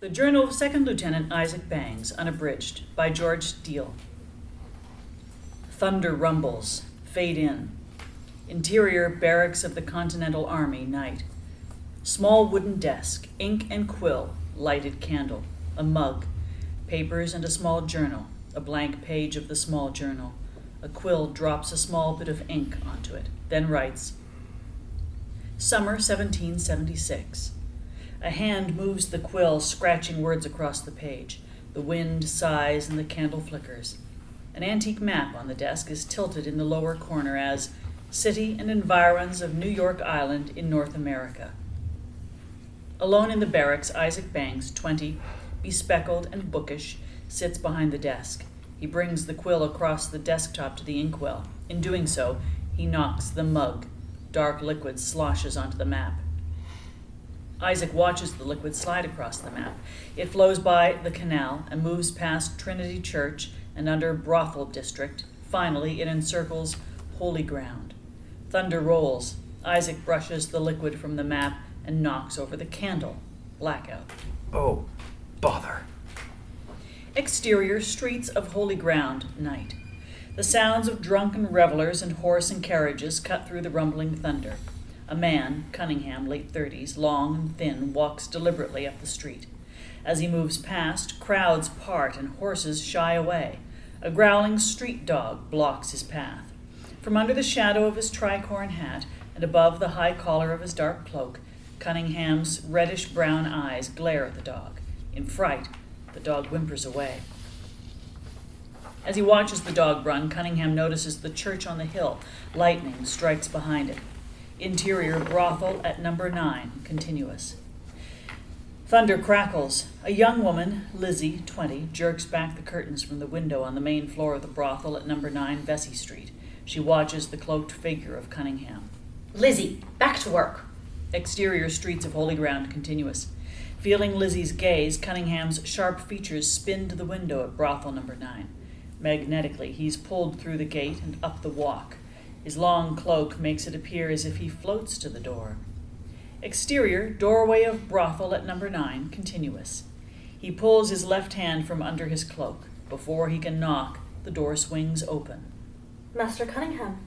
The Journal of Second Lieutenant Issac Bangs, Unabridged, by George Deihl. Thunder rumbles, fade in. Interior barracks of the Continental Army, night. Small wooden desk, ink and quill, lighted candle, a mug, papers and a small journal, a blank page of the small journal. A quill drops a small bit of ink onto it, then writes, Summer 1776. A hand moves the quill, scratching words across the page. The wind sighs and the candle flickers. An antique map on the desk is tilted in the lower corner as City and Environs of New York Island in North America. Alone in the barracks, Issac Bangs, 20, bespectacled and bookish, sits behind the desk. He brings the quill across the desktop to the inkwell. In doing so, he knocks the mug. Dark liquid sloshes onto the map. Issac watches the liquid slide across the map. It flows by the canal and moves past Trinity Church and under Brothel district. Finally, it encircles holy ground. Thunder rolls. Issac brushes the liquid from the map and knocks over the candle. Blackout. Oh, bother. Exterior streets of holy ground, night. The sounds of drunken revelers and horse and carriages cut through the rumbling thunder. A man, Cunningham, late 30s, long and thin, walks deliberately up the street. As he moves past, crowds part and horses shy away. A growling street dog blocks his path. From under the shadow of his tricorn hat and above the high collar of his dark cloak, Cunningham's reddish-brown eyes glare at the dog. In fright, the dog whimpers away. As he watches the dog run, Cunningham notices the church on the hill. Lightning strikes behind it. Interior brothel at number 9, continuous. Thunder crackles. A young woman, Lizzie, 20, jerks back the curtains from the window on the main floor of the brothel at number 9, Vesey Street. She watches the cloaked figure of Cunningham. Lizzie, back to work. Exterior streets of holy ground, continuous. Feeling Lizzie's gaze, Cunningham's sharp features spin to the window at brothel number 9. Magnetically, he's pulled through the gate and up the walk. His long cloak makes it appear as if he floats to the door. Exterior, doorway of brothel at number 9, continuous. He pulls his left hand from under his cloak. Before he can knock, the door swings open. Master Cunningham.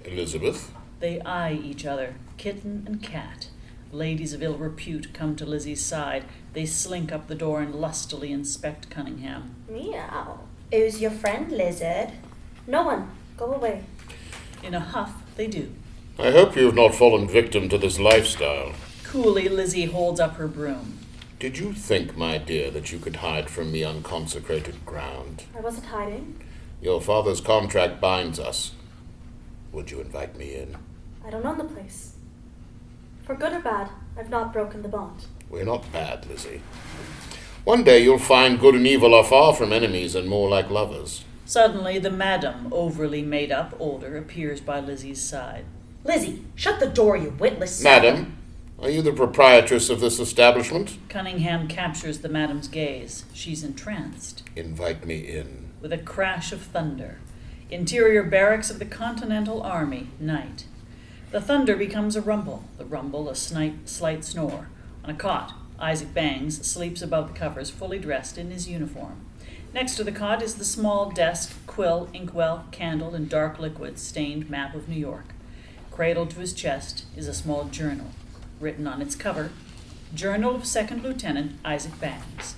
Elizabeth? They eye each other, kitten and cat. Ladies of ill repute come to Lizzie's side. They slink up the door and lustily inspect Cunningham. Meow. Who's your friend, lizard? No one. Go away. In a huff, they do. I hope you have not fallen victim to this lifestyle. Coolly, Lizzie holds up her broom. Did you think, my dear, that you could hide from me on consecrated ground? I wasn't hiding. Your father's contract binds us. Would you invite me in? I don't own the place. For good or bad, I've not broken the bond. We're not bad, Lizzie. One day you'll find good and evil are far from enemies and more like lovers. Suddenly, the madam, overly made up, older, appears by Lizzie's side. Lizzie, shut the door, you witless... Madam, are you the proprietress of this establishment? Cunningham captures the madam's gaze. She's entranced. Invite me in. With a crash of thunder. Interior barracks of the Continental Army, night. The thunder becomes a rumble. The rumble a slight snore. On a cot, Issac Bangs sleeps above the covers, fully dressed in his uniform. Next to the cot is the small desk, quill, inkwell, candle, and dark liquid stained map of New York. Cradled to his chest is a small journal. Written on its cover, Journal of Second Lieutenant Issac Bangs.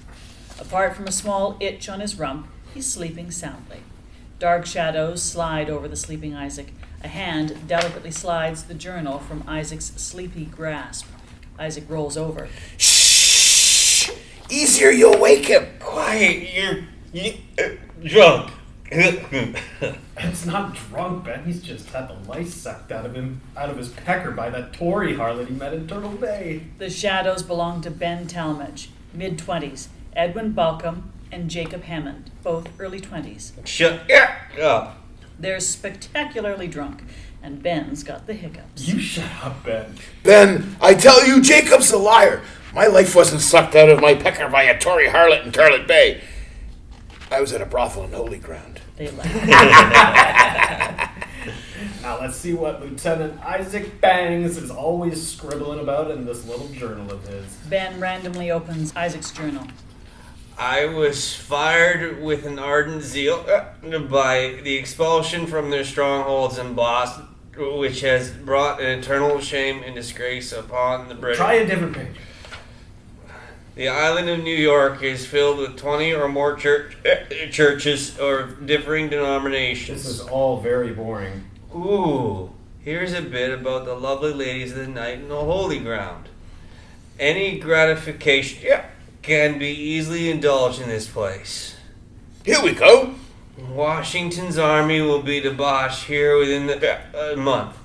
Apart from a small itch on his rump, he's sleeping soundly. Dark shadows slide over the sleeping Issac. A hand delicately slides the journal from Isaac's sleepy grasp. Issac rolls over. Shh! Easier, you'll wake him. Quiet, you're drunk. It's not drunk, Ben. He's just had the lice sucked out of his pecker by that Tory harlot he met in Turtle Bay. The shadows belong to Ben Talmadge, mid-20s, Edwin Balcom, and Jacob Hamid, both early 20s. Shut up. They're spectacularly drunk, and Ben's got the hiccups. You shut up, Ben. Ben, I tell you, Jacob's a liar. My life wasn't sucked out of my pecker by a Tory harlot in Turlet Bay. I was at a brothel in Holy Ground. They laugh. Now let's see what Lieutenant Isaac Bangs is always scribbling about in this little journal of his. Ben randomly opens Isaac's journal. I was fired with an ardent zeal by the expulsion from their strongholds in Boston, which has brought an eternal shame and disgrace upon the British. Try a different page. The island of New York is filled with 20 or more churches of differing denominations. This is all very boring. Ooh, here's a bit about the lovely ladies of the night in the holy ground. Any gratification can be easily indulged in this place. Here we go. Washington's army will be debauched here within a month.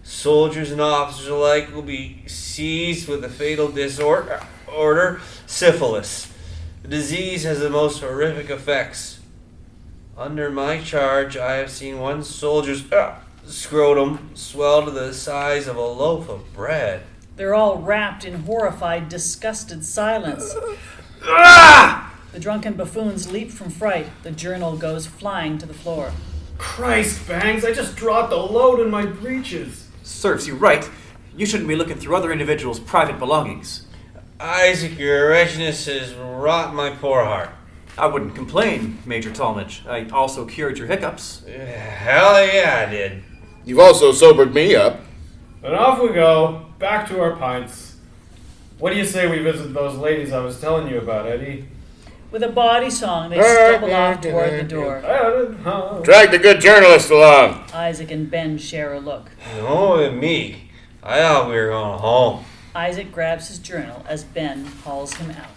Soldiers and officers alike will be seized with the fatal disorder, syphilis. The disease has the most horrific effects. Under my charge, I have seen one soldier's scrotum swell to the size of a loaf of bread. They're all wrapped in horrified, disgusted silence. The drunken buffoons leap from fright. The journal goes flying to the floor. Christ, Bangs, I just dropped a load in my breeches. Serves you right. You shouldn't be looking through other individuals' private belongings. Isaac, your wretchedness has wrought my poor heart. I wouldn't complain, Major Talmadge. I also cured your hiccups. Hell yeah, I did. You've also sobered me up. And off we go, back to our pints. What do you say we visit those ladies I was telling you about, Eddie? With a bawdy song, they stumble off toward the door. Drag the good journalist along. Isaac and Ben share a look. Oh, me. I thought we were going home. Isaac grabs his journal as Ben hauls him out.